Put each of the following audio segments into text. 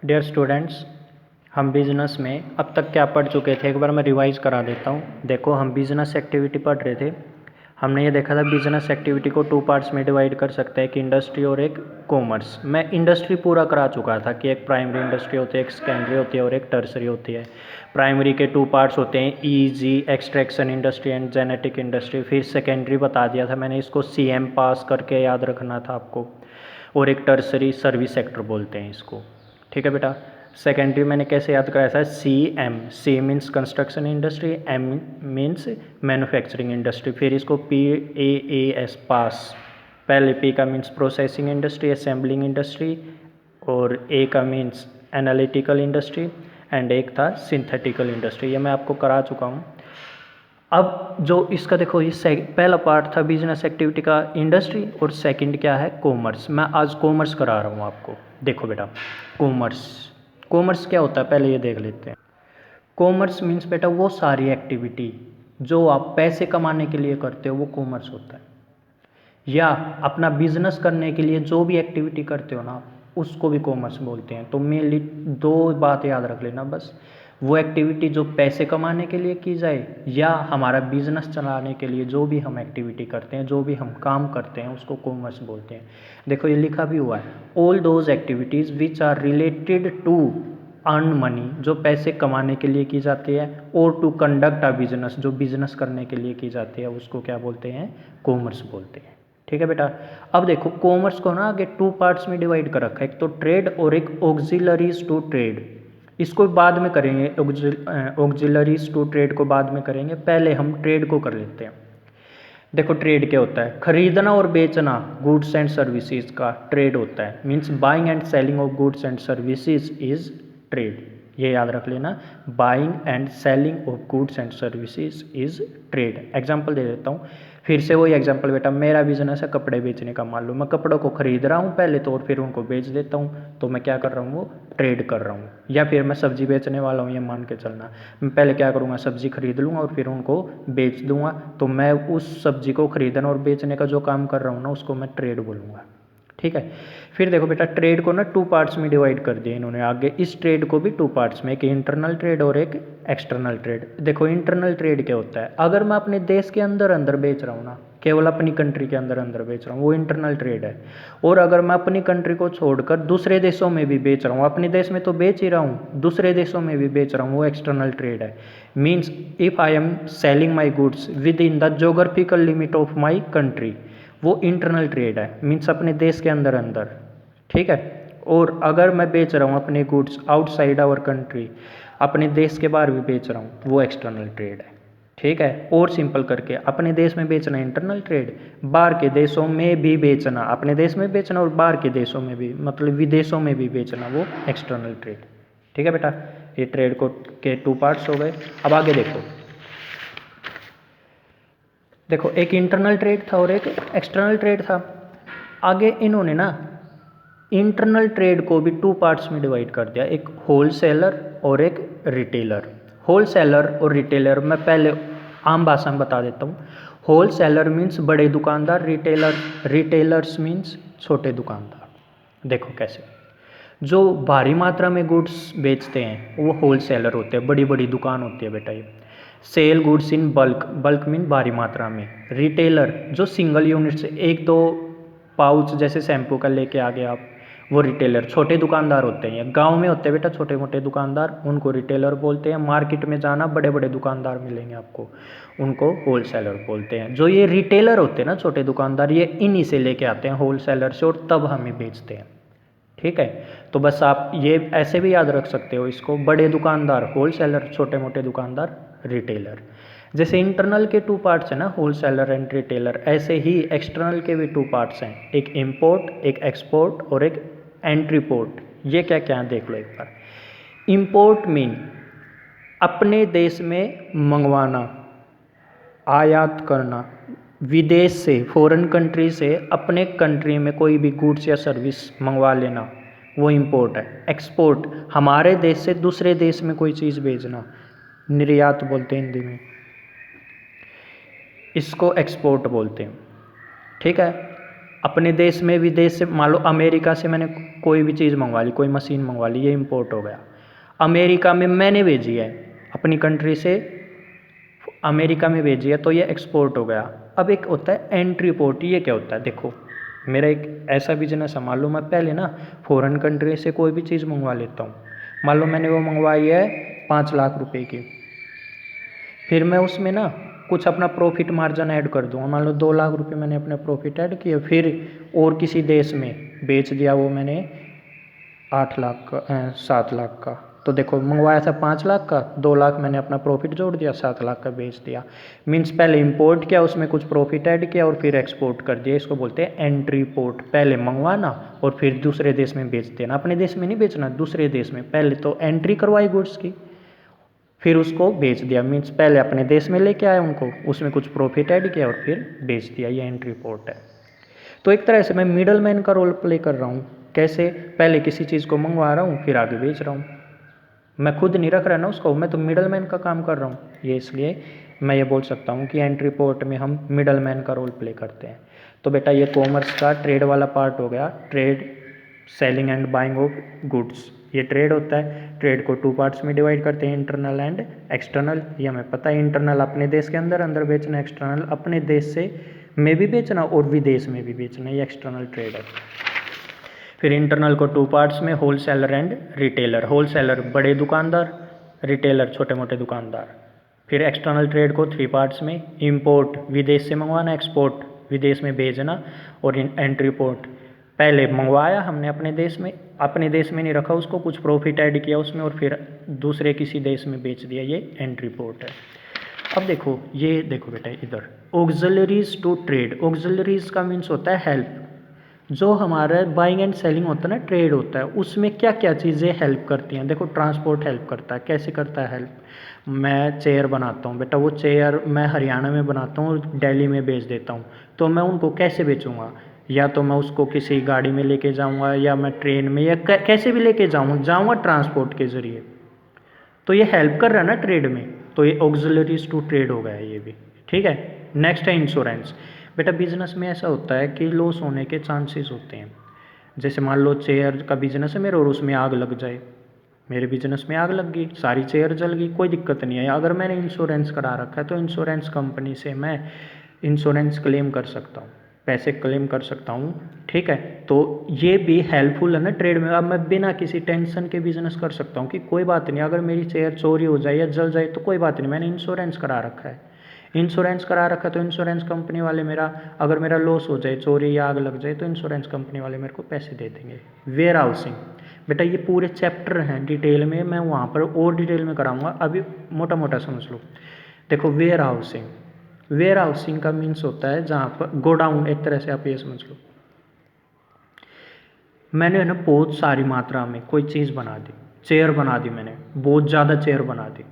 Dear students, हम business में अब तक क्या पढ़ चुके थे, एक बार मैं रिवाइज़ करा देता हूँ। देखो, हम बिज़नेस एक्टिविटी पढ़ रहे थे। हमने ये देखा था बिज़नेस एक्टिविटी को 2 पार्ट्स में डिवाइड कर सकते हैं, एक इंडस्ट्री और एक कॉमर्स। मैं इंडस्ट्री पूरा करा चुका था कि एक प्राइमरी इंडस्ट्री होती है, एक सेकेंडरी होती है और एक टर्सरी होती है। प्राइमरी के 2 पार्ट्स होते हैं, easy extraction industry and genetic industry. फिर सेकेंडरी बता दिया था मैंने, इसको CM पास करके याद रखना था आपको। और एक टर्सरी सर्विस सेक्टर बोलते हैं इसको। ठीक है बेटा। सेकेंडरी मैंने कैसे याद कराया था, CM। C means construction industry, M means manufacturing industry. फिर इसको PAAS पास। पहले P का means processing industry, assembling industry, और A का मीन्स एनालिटिकल इंडस्ट्री, एंड एक था सिंथेटिकल इंडस्ट्री। ये मैं आपको करा चुका हूँ। अब जो इसका देखो, ये पहला पार्ट था बिजनेस एक्टिविटी का इंडस्ट्री, और सेकंड क्या है, कॉमर्स। मैं आज कॉमर्स करा रहा हूँ आपको। देखो बेटा, कॉमर्स क्या होता है पहले ये देख लेते हैं। कॉमर्स मीन्स बेटा वो सारी एक्टिविटी जो आप पैसे कमाने के लिए करते हो, वो कॉमर्स होता है। या अपना बिजनेस करने के लिए जो भी एक्टिविटी करते हो ना, उसको भी कॉमर्स बोलते हैं। तो मेनली 2 बात याद रख लेना बस, वो एक्टिविटी जो पैसे कमाने के लिए की जाए, या हमारा बिजनेस चलाने के लिए जो भी हम एक्टिविटी करते हैं, जो भी हम काम करते हैं, उसको कॉमर्स बोलते हैं। देखो ये लिखा भी हुआ है, all those activities which are related to earn money, जो पैसे कमाने के लिए की जाती है, और टू कंडक्ट अ बिजनेस, जो बिजनेस करने के लिए की जाती है, उसको क्या बोलते हैं, कॉमर्स बोलते हैं। ठीक है बेटा। अब देखो, कॉमर्स को ना आगे 2 पार्ट्स में डिवाइड कर रखा है, एक तो ट्रेड और एक ऑक्सिलरीज टू ट्रेड। इसको बाद में करेंगे, ऑक्सिलरीज टू ट्रेड को बाद में करेंगे, पहले हम ट्रेड को कर लेते हैं। देखो ट्रेड क्या होता है, खरीदना और बेचना गुड्स एंड सर्विसेज का ट्रेड होता है। Means buying and selling of goods and services is trade. ये याद रख लेना, buying and selling of goods and services is trade. Example दे देता हूँ, फिर से वही एग्जांपल बेटा, मेरा बिजनेस है कपड़े बेचने का। मान लो मैं कपड़ों को खरीद रहा हूँ पहले तो, और फिर उनको बेच देता हूँ, तो मैं क्या कर रहा हूँ, वो ट्रेड कर रहा हूँ। या फिर मैं सब्जी बेचने वाला हूँ, ये मान के चलना, मैं पहले क्या करूँगा, सब्जी खरीद लूँगा और फिर उनको बेच दूँगा, तो मैं उस सब्जी को खरीदना और बेचने का जो काम कर रहा हूँ ना, उसको मैं ट्रेड बोलूँगा। ठीक है। फिर देखो बेटा, ट्रेड को ना 2 पार्ट्स में डिवाइड कर दिया इन्होंने आगे। इस ट्रेड को भी 2 पार्ट्स में, एक इंटरनल ट्रेड और एक एक्सटर्नल ट्रेड। देखो इंटरनल ट्रेड क्या होता है, अगर मैं अपने देश के अंदर अंदर बेच रहा हूँ ना, केवल अपनी कंट्री के अंदर अंदर बेच रहा हूँ, वो इंटरनल ट्रेड है। और अगर मैं अपनी कंट्री को छोड़कर दूसरे देशों में भी बेच रहा हूँ, अपने देश में तो बेच ही रहा हूँ, दूसरे देशों में भी बेच रहा हूँ, वो एक्सटर्नल ट्रेड है। Means if I am selling my goods with in the geographical limit of my country, वो इंटरनल ट्रेड है। मीन्स अपने देश के अंदर अंदर। ठीक है। और अगर मैं बेच रहा हूँ अपने गुड्स आउटसाइड आवर कंट्री, अपने देश के बाहर भी बेच रहा हूँ, वो एक्सटर्नल ट्रेड है। ठीक है। और सिंपल करके, अपने देश में बेचना इंटरनल ट्रेड, बाहर के देशों में भी बेचना, अपने देश में बेचना और बाहर के देशों में भी, मतलब विदेशों में भी बेचना, वो एक्सटर्नल ट्रेड। ठीक है बेटा। ये ट्रेड को के 2 पार्ट्स हो गए। अब आगे देखो एक इंटरनल ट्रेड था और एक एक्सटर्नल ट्रेड था। आगे इन्होंने ना इंटरनल ट्रेड को भी 2 पार्ट्स में डिवाइड कर दिया, एक होलसेलर और एक रिटेलर। होलसेलर और रिटेलर मैं पहले आम भाषा में बता देता हूँ। होलसेलर मीन्स बड़े दुकानदार, रिटेलर्स मीन्स छोटे दुकानदार। देखो कैसे, जो भारी मात्रा में गुड्स बेचते हैं वो होलसेलर होते हैं, बड़ी बड़ी दुकान होती है बेटा ये। Sell goods in bulk, bulk mean भारी मात्रा में। रिटेलर जो सिंगल यूनिट से 1-2 पाउच जैसे शैम्पू का लेके आ गए आप, वो रिटेलर। छोटे दुकानदार होते हैं, गांव में होते हैं बेटा छोटे मोटे दुकानदार, उनको रिटेलर बोलते हैं। मार्केट में जाना, बड़े बड़े दुकानदार मिलेंगे आपको, उनको होलसेलर बोलते हैं। जो ये रिटेलर होते हैं ना, छोटे दुकानदार, ये इन्हीं से लेके आते हैं होलसेलर से, और तब हमें बेचते हैं। ठीक है। तो बस आप ये ऐसे भी याद रख सकते हो इसको, बड़े दुकानदार होलसेलर, छोटे मोटे दुकानदार रिटेलर। जैसे इंटरनल के 2 पार्ट्स हैं ना, होलसेलर एंड रिटेलर, ऐसे ही एक्सटर्नल के भी 2 पार्ट्स हैं, एक इंपोर्ट, एक एक्सपोर्ट और एक एंट्री पोर्ट। ये क्या क्या देख लो एक बार। इंपोर्ट मीन अपने देश में मंगवाना, आयात करना, विदेश से, फॉरेन कंट्री से अपने कंट्री में कोई भी गुड्स या सर्विस मंगवा लेना, वो इंपोर्ट है। एक्सपोर्ट हमारे देश से दूसरे देश में कोई चीज़ भेजना, निर्यात बोलते हैं हिंदी में, इसको एक्सपोर्ट बोलते हैं। ठीक है। अपने देश में विदेश से, मान लो अमेरिका से मैंने कोई भी चीज़ मंगवा ली, कोई मशीन मंगवा ली, ये इंपोर्ट हो गया। अमेरिका में मैंने भेजी है, अपनी कंट्री से अमेरिका में भेजी है, तो ये एक्सपोर्ट हो गया। अब एक होता है एंट्री पोर्ट, ये क्या होता है? देखो मेरा एक ऐसा बिजनेस है, मान लो मैं पहले ना फॉरेन कंट्री से कोई भी चीज़ मंगवा लेता हूँ। मान लो मैंने वो मंगवाई है 5 लाख रुपए की, फिर मैं उसमें ना कुछ अपना प्रॉफिट मार्जिन ऐड कर दूँगा। मान लो 2 लाख रुपए मैंने अपने प्रॉफिट ऐड किए, फिर और किसी देश में बेच दिया वो मैंने 8 लाख का 7 लाख का। तो देखो मंगवाया था 5 लाख का, 2 लाख मैंने अपना प्रॉफिट जोड़ दिया, 7 लाख का बेच दिया। मीन्स पहले इंपोर्ट किया, उसमें कुछ प्रॉफिट ऐड किया और फिर एक्सपोर्ट कर दिया। इसको बोलते हैं एंट्री पोर्ट। पहले मंगवाना और फिर दूसरे देश में बेच देना। अपने देश में नहीं बेचना, दूसरे देश में। पहले तो एंट्री करवाई गुड्स की, फिर उसको बेच दिया। मीन्स पहले अपने देश में लेके आए उनको, उसमें कुछ प्रॉफिट ऐड किया और फिर बेच दिया। ये एंट्री पोर्ट है। तो एक तरह से मैं मिडल मैन का रोल प्ले कर रहा हूँ। कैसे? पहले किसी चीज़ को मंगवा रहा हूँ, फिर आगे बेच रहा हूँ। मैं खुद नहीं रख रहा ना उसको, मैं तो मिडल मैन का काम कर रहा हूँ। ये इसलिए मैं ये बोल सकता हूँ कि एंट्री पोर्ट में हम मिडल मैन का रोल प्ले करते हैं। तो बेटा ये कॉमर्स का ट्रेड वाला पार्ट हो गया। Trade, selling and buying of goods, ये ट्रेड होता है। ट्रेड को 2 पार्ट्स में डिवाइड करते हैं, इंटरनल एंड एक्सटर्नल। ये हमें पता है, इंटरनल अपने देश के अंदर अंदर बेचना, एक्सटर्नल अपने देश से में भी बेचना और विदेश में भी बेचना, ये एक्सटर्नल ट्रेड है। फिर इंटरनल को 2 पार्ट्स में, होलसेलर एंड रिटेलर। होलसेलर बड़े दुकानदार, रिटेलर छोटे मोटे दुकानदार। फिर एक्सटर्नल ट्रेड को 3 पार्ट्स में, इंपोर्ट विदेश से मंगवाना, एक्सपोर्ट विदेश में भेजना, और एंट्री पोर्ट पहले मंगवाया हमने अपने देश में नहीं रखा उसको, कुछ प्रॉफिट ऐड किया उसमें और फिर दूसरे किसी देश में बेच दिया, ये एंट्री पोर्ट है। अब देखो, ये देखो बेटा इधर, ऑक्सिलरीज टू ट्रेड। ऑक्सिलरीज का मीन्स होता है हेल्प। जो हमारा बाइंग एंड सेलिंग होता है ना, ट्रेड होता है, उसमें क्या क्या चीज़ें हेल्प करती हैं? देखो ट्रांसपोर्ट हेल्प करता है। कैसे करता है हेल्प? मैं चेयर बनाता हूँ बेटा, वो चेयर मैं हरियाणा में बनाता हूँ और दिल्ली में बेच देता हूँ, तो मैं उनको कैसे बेचूँगा? या तो मैं उसको किसी गाड़ी में लेके जाऊँगा, या मैं ट्रेन में, या कैसे भी लेके जाऊँगा ट्रांसपोर्ट के ज़रिए। तो ये हेल्प कर रहा है ना ट्रेड में, तो ये ऑक्सिलरीज टू ट्रेड हो गया ये भी। ठीक है। नेक्स्ट है इंश्योरेंस। बेटा बिजनेस में ऐसा होता है कि लॉस होने के चांसेस होते हैं। जैसे मान लो चेयर का बिजनेस है मेरा और उसमें आग लग जाए, मेरे बिजनेस में आग लग गई, सारी चेयर जल गई, कोई दिक्कत नहीं है। अगर मैंने इंश्योरेंस करा रखा है तो इंश्योरेंस कंपनी से मैं इंश्योरेंस क्लेम कर सकता हूँ, पैसे क्लेम कर सकता हूँ। ठीक है। तो ये भी हेल्पफुल है ना ट्रेड में। अब मैं बिना किसी टेंशन के बिजनेस कर सकता हूँ कि कोई बात नहीं, अगर मेरी चेयर चोरी हो जाए या जल जाए तो कोई बात नहीं, मैंने इंश्योरेंस करा रखा है। इंश्योरेंस करा रखा है तो इंश्योरेंस कंपनी वाले अगर मेरा लॉस हो जाए, चोरी या आग लग जाए, तो इंश्योरेंस कंपनी वाले मेरे को पैसे दे देंगे। वेयर हाउसिंग, बेटा ये पूरे चैप्टर हैं डिटेल में, मैं वहाँ पर और डिटेल में कराऊंगा, अभी मोटा मोटा समझ लो। देखो वेयर हाउसिंग, वेयर हाउसिंग का मीन्स होता है जहाँ पर गोडाउन, एक तरह से आप ये समझ लो, मैंने है ना बहुत सारी मात्रा में कोई चीज़ बना दी, चेयर बना दी मैंने, बहुत ज़्यादा चेयर बना दी,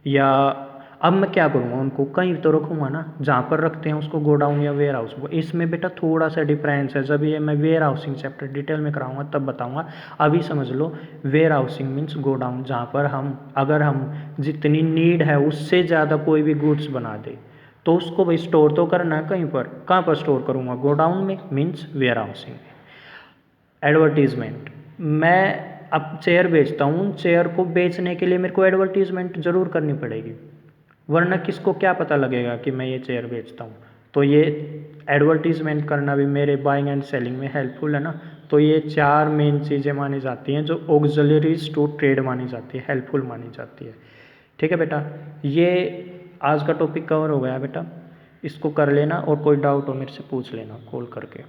या अब मैं क्या करूँगा, उनको कहीं तो रखूँगा ना, जहाँ पर रखते हैं उसको गोडाउन या वेयर हाउस। इसमें बेटा थोड़ा सा डिफरेंस है, जब ये मैं वेयर हाउसिंग चैप्टर डिटेल में कराऊंगा तब बताऊंगा। अभी समझ लो वेयर हाउसिंग मीन्स गोडाउन, जहाँ पर अगर हम जितनी नीड है उससे ज़्यादा कोई भी गुड्स बना दे तो उसको भाई स्टोर तो करना है कहीं पर, कहाँ पर स्टोर करूँगा? गोडाउन में, मीन्स वेयर हाउसिंग। एडवर्टीज़मेंट, मैं अब चेयर बेचता हूँ, चेयर को बेचने के लिए मेरे को एडवर्टीज़मेंट ज़रूर करनी पड़ेगी, वरना किसको क्या पता लगेगा कि मैं ये चेयर बेचता हूँ। तो ये एडवर्टीज़मेंट करना भी मेरे बाइंग एंड सेलिंग में हेल्पफुल है ना। तो ये 4 मेन चीज़ें मानी जाती हैं जो ऑक्सिलरीज टू ट्रेड मानी जाती है, हेल्पफुल मानी जाती है। ठीक है बेटा, ये आज का टॉपिक कवर हो गया बेटा, इसको कर लेना और कोई डाउट हो मेरे से पूछ लेना कॉल करके।